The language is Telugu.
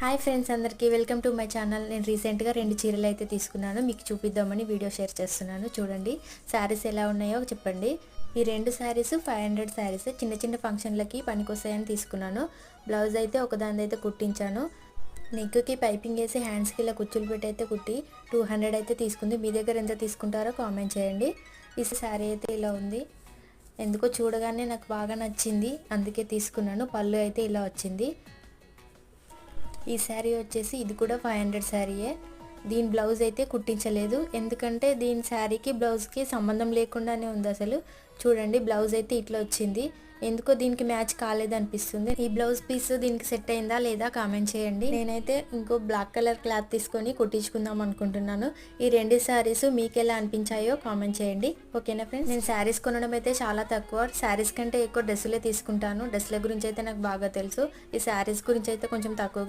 హాయ్ ఫ్రెండ్స్, అందరికీ వెల్కమ్ టు మై ఛానల్. నేను రీసెంట్గా 2 చీరలు అయితే తీసుకున్నాను. మీకు చూపిద్దామని వీడియో షేర్ చేస్తున్నాను. చూడండి శారీస్ ఎలా ఉన్నాయో చెప్పండి. ఈ 2 శారీస్ 500 శారీస్. చిన్న చిన్న ఫంక్షన్లకి పనికొస్తాయని తీసుకున్నాను. బ్లౌజ్ అయితే ఒకదాని అయితే కుట్టించాను. నెక్కి పైపింగ్ వేసి హ్యాండ్స్కి ఇలా కుచ్చులు పెట్టి అయితే కుట్టి 200 అయితే తీసుకుంది. మీ దగ్గర ఎంత తీసుకుంటారో కామెంట్ చేయండి. ఈ శారీ అయితే ఇలా ఉంది. ఎందుకో చూడగానే నాకు బాగా నచ్చింది, అందుకే తీసుకున్నాను. పళ్ళు అయితే ఇలా వచ్చింది. ఈ శారీ వచ్చేసి ఇది కూడా 500 శారీయే. దీని బ్లౌజ్ అయితే కుట్టించలేదు, ఎందుకంటే దీని శారీకి బ్లౌజ్కి సంబంధం లేకుండానే ఉంది. అసలు చూడండి, బ్లౌజ్ అయితే ఇట్లా వచ్చింది. ఎందుకో దీనికి మ్యాచ్ కాలేదనిపిస్తుంది. ఈ బ్లౌజ్ పీస్ దీనికి సెట్ అయిందా లేదా కామెంట్ చేయండి. నేనైతే ఇంకో బ్లాక్ కలర్ క్లాత్ తీసుకొని కుట్టించుకుందాం అనుకుంటున్నాను. ఈ 2 శారీస్ మీకు ఎలా అనిపించాయో కామెంట్ చేయండి. ఓకేనా ఫ్రెండ్స్, నేను శారీస్ కొనడం అయితే చాలా తక్కువ. శారీస్ కంటే ఎక్కువ డ్రెస్సులే తీసుకుంటాను. డ్రెస్సుల గురించి అయితే నాకు బాగా తెలుసు. ఈ శారీస్ గురించి అయితే కొంచెం తక్కువ